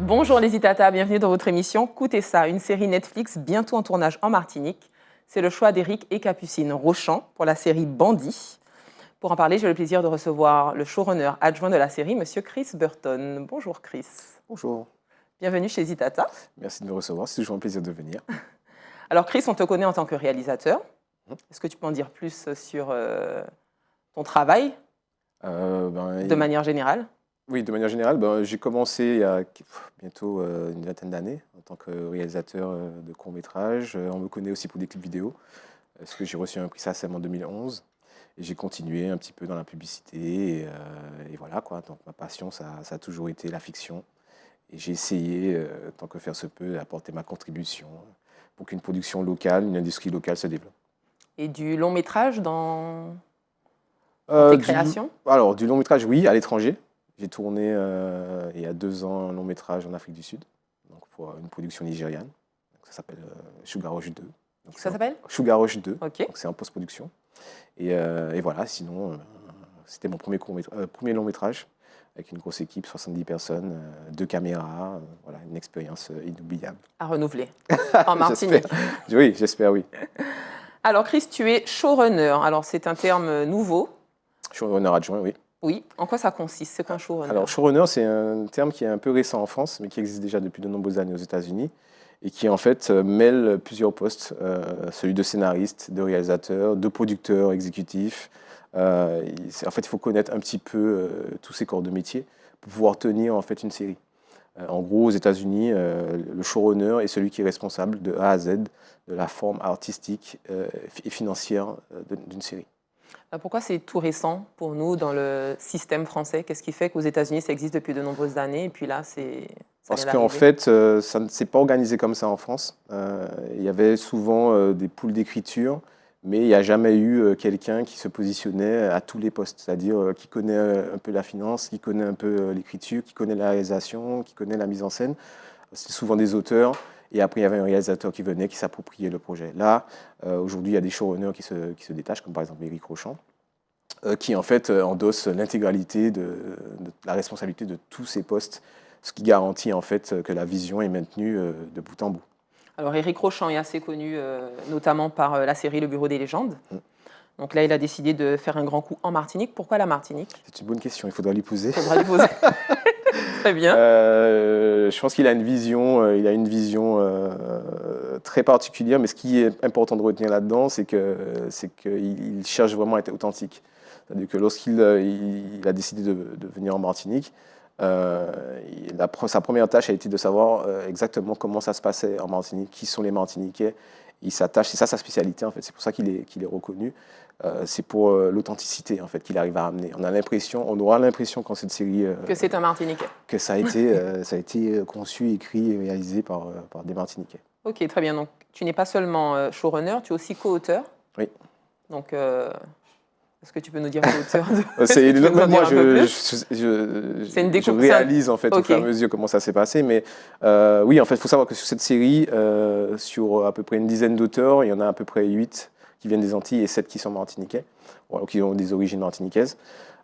Bonjour les Itata, bienvenue dans votre émission Coutez ça, une série Netflix bientôt en tournage en Martinique. C'est le choix d'Éric et Capucine Rochant pour la série Bandit. Pour en parler, j'ai le plaisir de recevoir le showrunner adjoint de la série, Monsieur Chris Burton. Bonjour Chris. Bonjour. Bienvenue chez Zitata. Merci de me recevoir, c'est toujours un plaisir de venir. Alors Chris, on te connaît en tant que réalisateur. Est-ce que tu peux en dire plus sur ton travail de manière générale? Oui, de manière générale, j'ai commencé il y a bientôt une vingtaine d'années en tant que réalisateur de courts-métrages. On me connaît aussi pour des clips vidéo, parce que j'ai reçu un prix SACEM en 2011. Et j'ai continué un petit peu dans la publicité. Et voilà, quoi. Donc ma passion, ça a toujours été la fiction. Et j'ai essayé, tant que faire se peut, d'apporter ma contribution pour qu'une production locale, une industrie locale se développe. Et du long métrage dans tes créations? Alors, du long métrage, oui, à l'étranger. J'ai tourné il y a 2 ans un long métrage en Afrique du Sud, donc pour une production nigériane. Donc, ça s'appelle Sugar Rush 2. Donc, Ça s'appelle Sugar Rush 2, Ok. donc c'est en post-production. Et voilà, sinon, c'était mon premier long métrage avec une grosse équipe, 70 personnes, 2 caméras, voilà, une expérience inoubliable. À renouveler en Martinique. Oui, j'espère, oui. Alors Chris, tu es showrunner. Alors c'est un terme nouveau. Showrunner adjoint, oui. Oui. En quoi ça consiste? C'est qu'un showrunner? Alors, showrunner, c'est un terme qui est un peu récent en France, mais qui existe déjà depuis de nombreuses années aux États-Unis, et qui en fait mêle plusieurs postes, celui de scénariste, de réalisateur, de producteur exécutif. En fait, il faut connaître un petit peu tous ces corps de métier pour pouvoir tenir en fait une série. En gros, aux États-Unis, le showrunner est celui qui est responsable de A à Z de la forme artistique et financière d'une série. Pourquoi c'est tout récent pour nous dans le système français? Qu'est-ce qui fait qu'aux États-Unis ça existe depuis de nombreuses années et puis là ça Parce vient qu'en d'arriver? fait, ça ne s'est pas organisé comme ça en France. Il y avait souvent des poules d'écriture, mais il n'y a jamais eu quelqu'un qui se positionnait à tous les postes, c'est-à-dire qui connaît un peu la finance, qui connaît un peu l'écriture, qui connaît la réalisation, qui connaît la mise en scène. C'est souvent des auteurs, et après il y avait un réalisateur qui venait, qui s'appropriait le projet. Là, aujourd'hui, il y a des showrunners qui se détachent, comme par exemple Éric Rochant, qui en fait endosse l'intégralité de la responsabilité de tous ces postes, ce qui garantit en fait que la vision est maintenue de bout en bout. Alors Éric Rochant est assez connu notamment par la série Le Bureau des légendes. Donc là il a décidé de faire un grand coup en Martinique. Pourquoi la Martinique? C'est une bonne question, il faudra lui poser. Faudra lui poser. Très bien. Je pense qu'il a une vision, très particulière, mais ce qui est important de retenir là-dedans, c'est qu'il cherche vraiment à être authentique. C'est-à-dire que lorsqu'il a décidé de venir en Martinique, sa première tâche a été de savoir exactement comment ça se passait en Martinique, qui sont les Martiniquais. Il s'attache, c'est ça sa spécialité en fait, c'est pour ça qu'il est reconnu. C'est pour l'authenticité en fait qu'il arrive à amener. On aura l'impression quand cette série que c'est un Martiniquais. Que ça a été conçu, écrit et réalisé par des Martiniquais. Ok, très bien. Donc tu n'es pas seulement showrunner, tu es aussi co-auteur. Oui. Donc est-ce que tu peux nous dire co-auteur Moi, je réalise en fait au fur et à mesure comment ça s'est passé. Mais oui, en fait, il faut savoir que sur cette série, sur à peu près une dizaine d'auteurs, il y en a à peu près 8 qui viennent des Antilles et 7 qui sont martiniquais, ou qui ont des origines martiniquaises.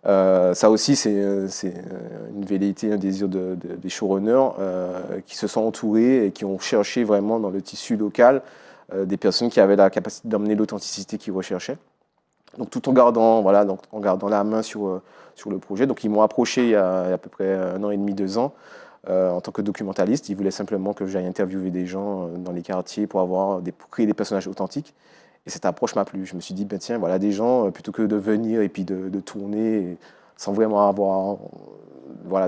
Ça aussi, c'est une velléité, un désir des showrunners qui se sont entourés et qui ont cherché vraiment dans le tissu local des personnes qui avaient la capacité d'emmener l'authenticité qu'ils recherchaient. Donc tout en gardant la main sur le projet. Donc ils m'ont approché il y a à peu près 1 an et demi, 2 ans, en tant que documentaliste. Ils voulaient simplement que j'aille interviewer des gens dans les quartiers pour créer des personnages authentiques. Et cette approche m'a plu. Je me suis dit, tiens, voilà des gens, plutôt que de venir et puis de tourner sans vraiment avoir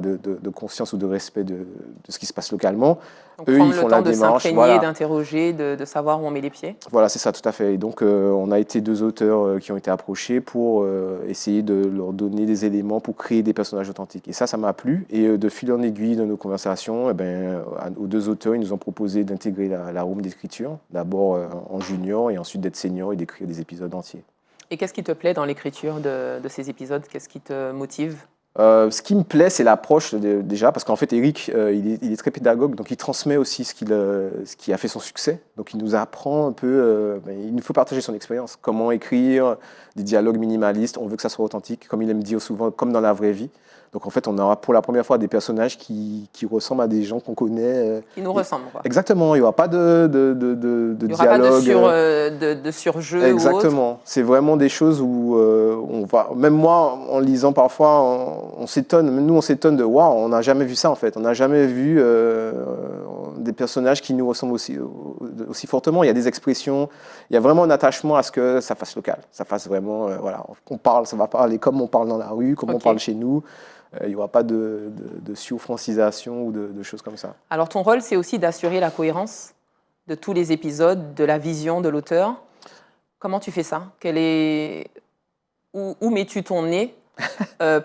de conscience ou de respect de ce qui se passe localement. Donc, eux, prendre ils font le temps la de démarche. s'imprégner, d'interroger, de savoir où on met les pieds. Voilà, c'est ça, tout à fait. Et donc, on a été 2 auteurs qui ont été approchés pour essayer de leur donner des éléments pour créer des personnages authentiques. Et ça m'a plu. Et de fil en aiguille de nos conversations, aux 2 auteurs, ils nous ont proposé d'intégrer la room d'écriture, d'abord en junior et ensuite d'être senior et d'écrire des épisodes entiers. Et qu'est-ce qui te plaît dans l'écriture de ces épisodes? Qu'est-ce qui te motive? Ce qui me plaît, c'est l'approche déjà, parce qu'en fait, Éric, il est très pédagogue, donc il transmet aussi ce qui a fait son succès. Donc il nous apprend un peu, il nous faut partager son expérience, comment écrire des dialogues minimalistes, on veut que ça soit authentique, comme il aime dire souvent, comme dans la vraie vie. Donc en fait, on aura pour la première fois des personnages qui ressemblent à des gens qu'on connaît. Qui nous ressemblent, quoi. Exactement, il n'y aura pas de Il n'y aura dialogue. pas de surjeu ou autre. Exactement, c'est vraiment des choses où on va. Même moi, en lisant parfois, on s'étonne. Nous, on s'étonne de waouh, on n'a jamais vu ça en fait. On n'a jamais vu des personnages qui nous ressemblent aussi fortement. Il y a des expressions, il y a vraiment un attachement à ce que ça fasse local, ça fasse vraiment. Voilà, on parle, ça va parler comme on parle dans la rue, comme on parle chez nous. Il n'y aura pas de surfrancisation ou de choses comme ça. Alors ton rôle, c'est aussi d'assurer la cohérence de tous les épisodes, de la vision de l'auteur. Comment tu fais ça? Où mets-tu ton nez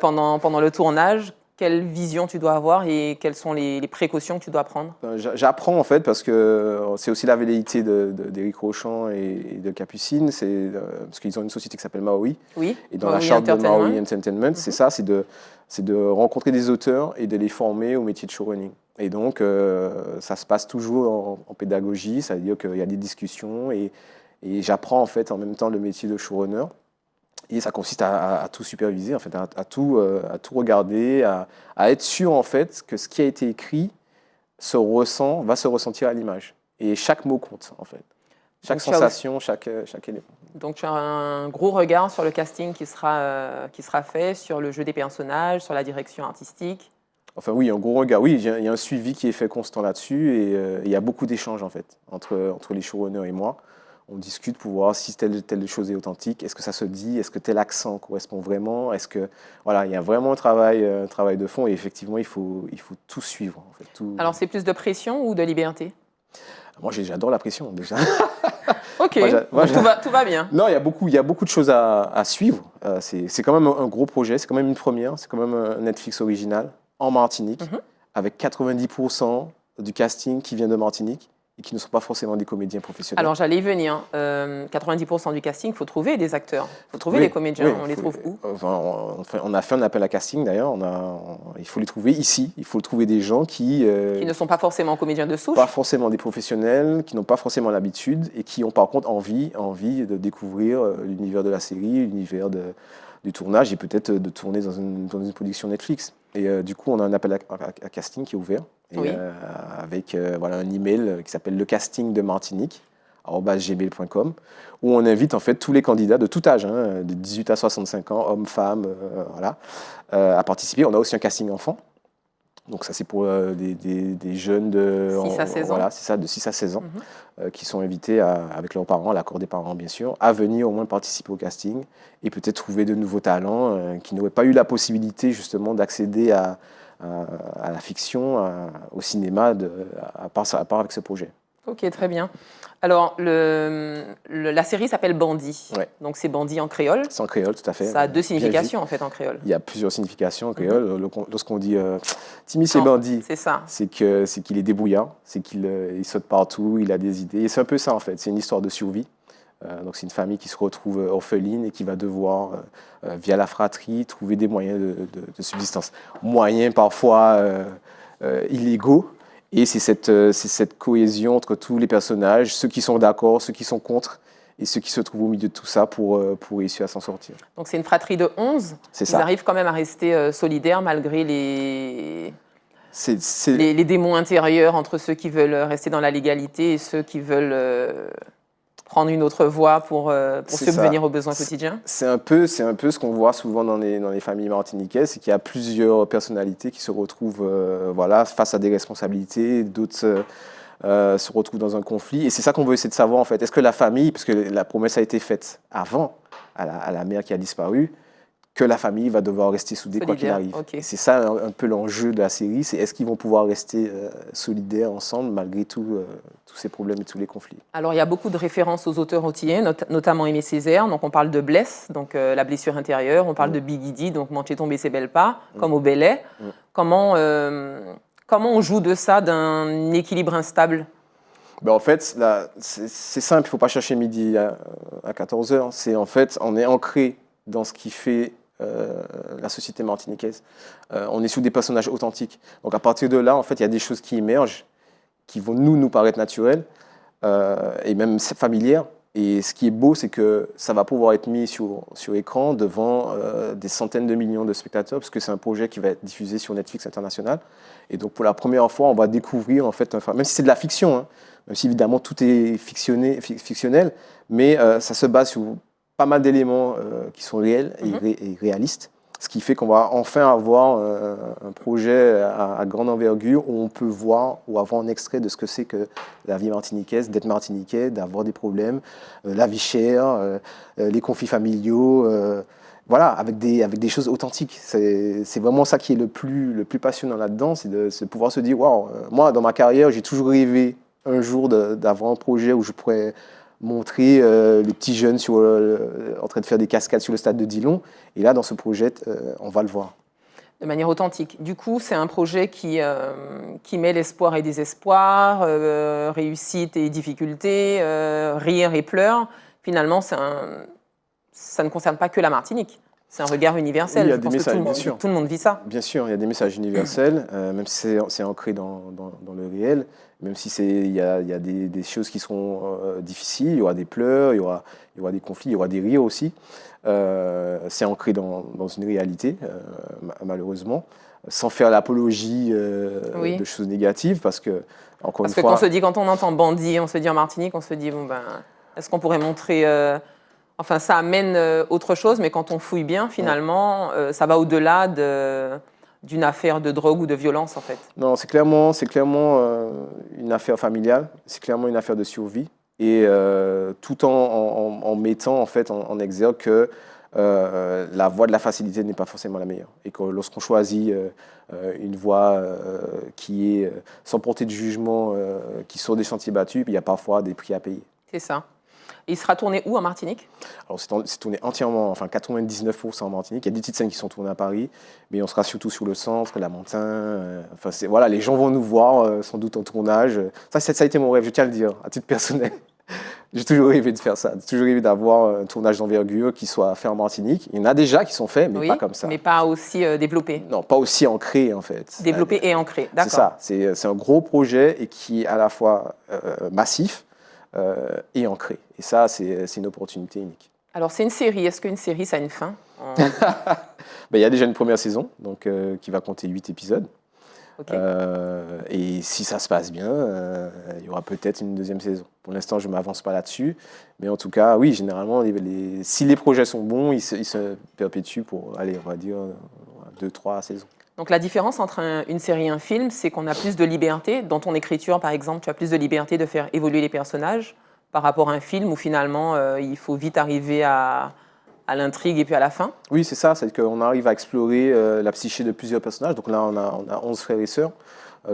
pendant le tournage? Quelle vision tu dois avoir et quelles sont les précautions que tu dois prendre? J'apprends en fait parce que c'est aussi la velléité d'Éric Rochant et de Capucine, parce qu'ils ont une société qui s'appelle Maui. Oui, et dans la charte de Maui Entertainment, c'est ça, c'est de rencontrer des auteurs et de les former au métier de showrunning. Et donc, ça se passe toujours en pédagogie, ça veut dire qu'il y a des discussions et j'apprends en fait en même temps le métier de showrunner. Et ça consiste à tout superviser, en fait, à tout regarder, à être sûr en fait que ce qui a été écrit va se ressentir à l'image. Et chaque mot compte en fait. Chaque sensation, chaque élément. Donc tu as un gros regard sur le casting qui sera fait, sur le jeu des personnages, sur la direction artistique. Enfin oui, un gros regard. Oui, il y a un suivi qui est fait constant là-dessus et il y a beaucoup d'échanges en fait entre les showrunners et moi. On discute pour voir si telle chose est authentique. Est-ce que ça se dit? Est-ce que tel accent correspond vraiment? Est-ce que voilà, il y a vraiment un travail de fond et effectivement il faut tout suivre en fait. Alors c'est plus de pression ou de liberté? Moi j'adore la pression déjà. Ok, tout va bien. Non, il y a beaucoup de choses à suivre. C'est quand même un gros projet, c'est quand même une première, c'est quand même un Netflix original en Martinique avec 90% du casting qui vient de Martinique. Et qui ne sont pas forcément des comédiens professionnels. Alors j'allais y venir. 90% du casting, il faut trouver des acteurs, il faut trouver des comédiens. Oui, on les trouve où? On a fait un appel à casting d'ailleurs. Il faut les trouver ici. Il faut trouver des gens qui ne sont pas forcément comédiens de souche. Pas forcément des professionnels, qui n'ont pas forcément l'habitude et qui ont par contre envie de découvrir l'univers de la série, l'univers du tournage et peut-être de tourner dans une production Netflix. Et du coup, on a un appel à casting qui est ouvert. Et, avec un email qui s'appelle lecastingdemartinique@gmail.com où on invite en fait tous les candidats de tout âge, de 18 à 65 ans, hommes, femmes, à participer. On a aussi un casting enfant. Donc ça c'est pour des jeunes de 6 à 16 ans. Voilà, c'est ça, de 6 à 16 ans qui sont invités avec leurs parents, à l'accord des parents bien sûr, à venir au moins participer au casting et peut-être trouver de nouveaux talents qui n'auraient pas eu la possibilité justement d'accéder à la fiction, au cinéma, à part avec ce projet. Ok, très bien. Alors, la série s'appelle Bandit. Ouais. Donc, c'est Bandit en créole. C'est en créole, tout à fait. Ça a 2 significations, en fait, en créole. Il y a plusieurs significations en créole. Lorsqu'on dit Timmy, c'est bandit, c'est ça. C'est qu'il est débrouillard, c'est qu'il saute partout, il a des idées. Et c'est un peu ça, en fait. C'est une histoire de survie. Donc, c'est une famille qui se retrouve orpheline et qui va devoir, via la fratrie, trouver des moyens de subsistance. Moyens parfois illégaux. Et c'est cette cohésion entre tous les personnages, ceux qui sont d'accord, ceux qui sont contre, et ceux qui se trouvent au milieu de tout ça pour réussir à s'en sortir. Donc c'est une fratrie de 11. C'est ça. Ils arrivent quand même à rester solidaires malgré les démons intérieurs entre ceux qui veulent rester dans la légalité et ceux qui veulent prendre une autre voie pour subvenir aux besoins quotidiens. C'est un peu ce qu'on voit souvent dans les familles martiniquaises, c'est qu'il y a plusieurs personnalités qui se retrouvent face à des responsabilités, d'autres se retrouvent dans un conflit. Et c'est ça qu'on veut essayer de savoir en fait. Est-ce que la famille, parce que la promesse a été faite avant à la mère qui a disparu, que la famille va devoir rester soudée quoi qu'il arrive. Okay. Et c'est ça un peu l'enjeu de la série, c'est est-ce qu'ils vont pouvoir rester solidaires ensemble malgré tous ces problèmes et tous les conflits. Alors il y a beaucoup de références aux auteurs antillais, notamment Aimé Césaire, donc on parle de Bless, donc la blessure intérieure, on parle de Biggie D, donc Manché tombé c'est belle pas, comme au Belay. Comment on joue de ça, d'un équilibre instable? En fait, c'est simple, il ne faut pas chercher midi à 14h. C'est en fait, on est ancré dans ce qui fait la société martiniquaise. On est sous des personnages authentiques. Donc à partir de là, en fait, il y a des choses qui émergent, qui vont nous paraître naturelles et même familières, Et ce qui est beau, c'est que ça va pouvoir être mis sur écran devant des centaines de millions de spectateurs, parce que c'est un projet qui va être diffusé sur Netflix International. Et donc, pour la première fois, on va découvrir, en fait, même si c'est de la fiction, hein, même si évidemment tout est fictionnel, mais ça se base sur pas mal d'éléments qui sont réels et réalistes. Ce qui fait qu'on va enfin avoir un projet à grande envergure où on peut voir ou avoir un extrait de ce que c'est que la vie martiniquaise, d'être martiniquais, d'avoir des problèmes, la vie chère, les conflits familiaux, voilà, avec des choses authentiques. C'est vraiment ça qui est le plus passionnant là-dedans, c'est de pouvoir se dire, waouh, moi dans ma carrière, j'ai toujours rêvé un jour d'avoir un projet où je pourrais montrer les petits jeunes en train de faire des cascades sur le stade de Dillon. Et là, dans ce projet, on va le voir. De manière authentique. Du coup, c'est un projet qui met l'espoir et désespoir, réussite et difficulté, rire et pleurs. Finalement, ça ne concerne pas que la Martinique. C'est un regard universel. Oui, il y a Je des pense messages, que tout le monde vit ça. Bien sûr, il y a des messages universels, même si c'est ancré dans le réel, même si il y a des choses qui seront difficiles, il y aura des pleurs, il y aura des conflits, il y aura des rires aussi. C'est ancré dans une réalité, malheureusement, sans faire l'apologie de choses négatives, parce que, encore une fois... Quand on entend bandit, on se dit en Martinique, on se dit, bon ben, est-ce qu'on pourrait montrer... Enfin, ça amène autre chose, mais quand on fouille bien, finalement, ça va au-delà d'une affaire de drogue ou de violence, en fait. Non, c'est clairement une affaire familiale, c'est clairement une affaire de survie, et tout en mettant en fait en exergue que la voie de la facilité n'est pas forcément la meilleure, et que lorsqu'on choisit une voie qui est sans porter de jugement, qui sort des sentiers battus, il y a parfois des prix à payer. C'est ça. Il sera tourné où en Martinique? Alors c'est tourné entièrement, enfin 99% en Martinique. Il y a des petites scènes qui sont tournées à Paris, mais on sera surtout sur le centre, la montagne. Enfin voilà, les gens vont nous voir sans doute en tournage. Ça a été mon rêve, je tiens à le dire, à titre personnel. J'ai toujours rêvé de faire ça, j'ai toujours rêvé d'avoir un tournage d'envergure qui soit fait en Martinique. Il y en a déjà qui sont faits, mais pas comme ça. Mais pas aussi développé. Non, pas aussi ancré en fait. Développé et ancré, d'accord. C'est ça, c'est un gros projet et qui est à la fois massif, et ancré. Et ça, c'est une opportunité unique. Alors, c'est une série. Est-ce qu'une série, ça a une fin? Il y a déjà une première saison donc, qui va compter 8 épisodes. Okay. Et si ça se passe bien, il y aura peut-être une deuxième saison. Pour l'instant, je ne m'avance pas là-dessus. Mais en tout cas, oui, généralement, si les projets sont bons, ils se perpétuent pour, allez, on va dire, 2-3 saisons. Donc la différence entre une série et un film, c'est qu'on a plus de liberté. Dans ton écriture, par exemple, tu as plus de liberté de faire évoluer les personnages par rapport à un film où finalement, il faut vite arriver à l'intrigue et puis à la fin. Oui, c'est ça. C'est qu'on arrive à explorer la psyché de plusieurs personnages. Donc là, on a 11 frères et sœurs,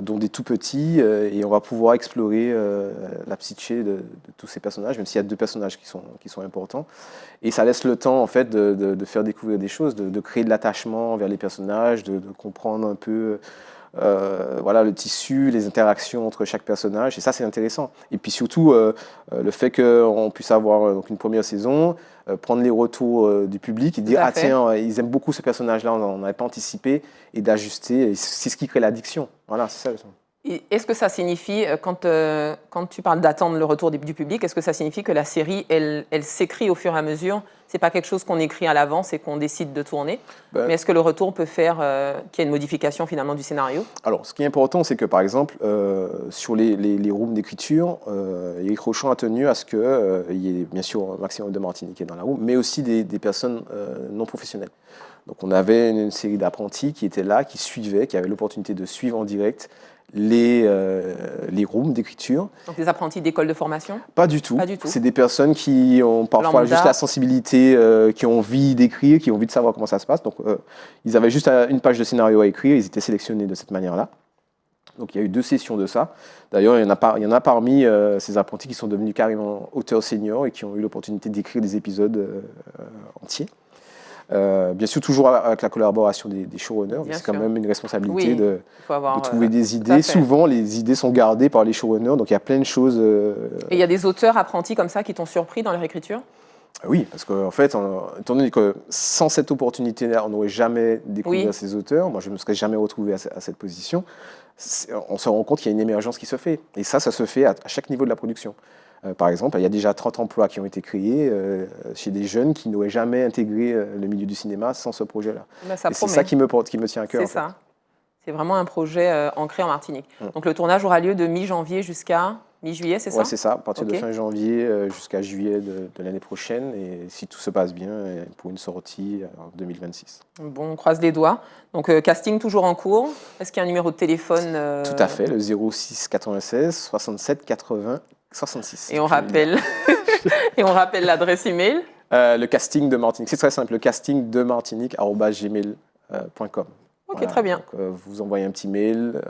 dont des tout petits, et on va pouvoir explorer la psyché de tous ces personnages, même s'il y a 2 personnages qui sont importants. Et ça laisse le temps, en fait, de faire découvrir des choses, de créer de l'attachement vers les personnages, de comprendre un peu voilà, le tissu, les interactions entre chaque personnage. Et ça, c'est intéressant. Et puis surtout, le fait qu'on puisse avoir donc, une première saison, prendre les retours du public et dire « Ah tiens, ils aiment beaucoup ce personnage-là, on n'avait pas anticipé », et d'ajuster. C'est ce qui crée l'addiction. Voilà, c'est ça le sens. Est-ce que ça signifie, quand tu parles d'attendre le retour du public, est-ce que ça signifie que la série, elle s'écrit au fur et à mesure? C'est pas quelque chose qu'on écrit à l'avance et qu'on décide de tourner, mais est-ce que le retour peut faire qu'il y ait une modification finalement du scénario? Alors, ce qui est important, c'est que par exemple, sur les rooms d'écriture, Éric Rochon a tenu à ce qu'il y ait bien sûr un maximum de Martiniquais dans la room, mais aussi des personnes non professionnelles. Donc on avait une série d'apprentis qui étaient là, qui suivaient, qui avaient l'opportunité de suivre en direct les rooms d'écriture. Donc des apprentis d'école de formation? Pas du tout. Pas du tout. C'est des personnes qui ont parfois juste la sensibilité, qui ont envie d'écrire, qui ont envie de savoir comment ça se passe. Donc ils avaient juste une page de scénario à écrire, ils étaient sélectionnés de cette manière-là. Donc il y a eu 2 sessions de ça. D'ailleurs, il y en a parmi ces apprentis qui sont devenus carrément auteurs seniors et qui ont eu l'opportunité d'écrire des épisodes entiers. Bien sûr, toujours avec la collaboration des showrunners, mais c'est quand même une responsabilité de trouver des idées. Souvent, les idées sont gardées par les showrunners, donc il y a plein de choses. Et il y a des auteurs apprentis comme ça qui t'ont surpris dans leur écriture? Oui, parce qu'en fait, étant donné que sans cette opportunité-là, on n'aurait jamais découvert ces auteurs, moi je ne me serais jamais retrouvé à cette position, on se rend compte qu'il y a une émergence qui se fait. Et ça se fait à chaque niveau de la production. Par exemple, il y a déjà 30 emplois qui ont été créés chez des jeunes qui n'auraient jamais intégré le milieu du cinéma sans ce projet-là. Ben, ça Et c'est ça qui me tient à cœur. C'est ça. C'est vraiment un projet ancré en Martinique. Donc le tournage aura lieu de mi-janvier jusqu'à mi-juillet, c'est ça? Oui, c'est ça, à partir de fin janvier jusqu'à juillet de l'année prochaine. Et si tout se passe bien, pour une sortie en 2026. Bon, on croise les doigts. Donc casting toujours en cours. Est-ce qu'il y a un numéro de téléphone? Tout à fait, le 06 96 67 80 66. Et on rappelle et on rappelle l'adresse email. Le casting de Martinique, c'est très simple, le casting de martinique@gmail.com. Ok, voilà, très bien. Donc, vous envoyez un petit mail,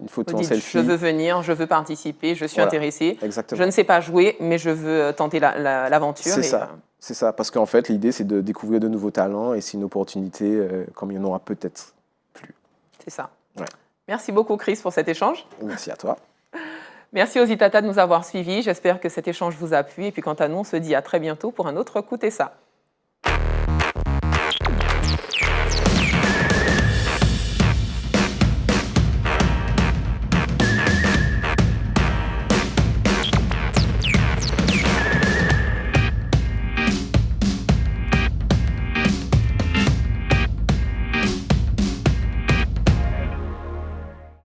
une photo en selfie. Je veux venir, je veux participer, je suis intéressé. Exactement. Je ne sais pas jouer, mais je veux tenter l'aventure. C'est ça. C'est ça, parce qu'en fait, l'idée, c'est de découvrir de nouveaux talents et c'est une opportunité comme il y en aura peut-être plus. C'est ça. Ouais. Merci beaucoup, Chris, pour cet échange. Merci à toi. Merci aux Itata de nous avoir suivis. J'espère que cet échange vous a plu. Et puis, quant à nous, on se dit à très bientôt pour un autre Écoutez ça.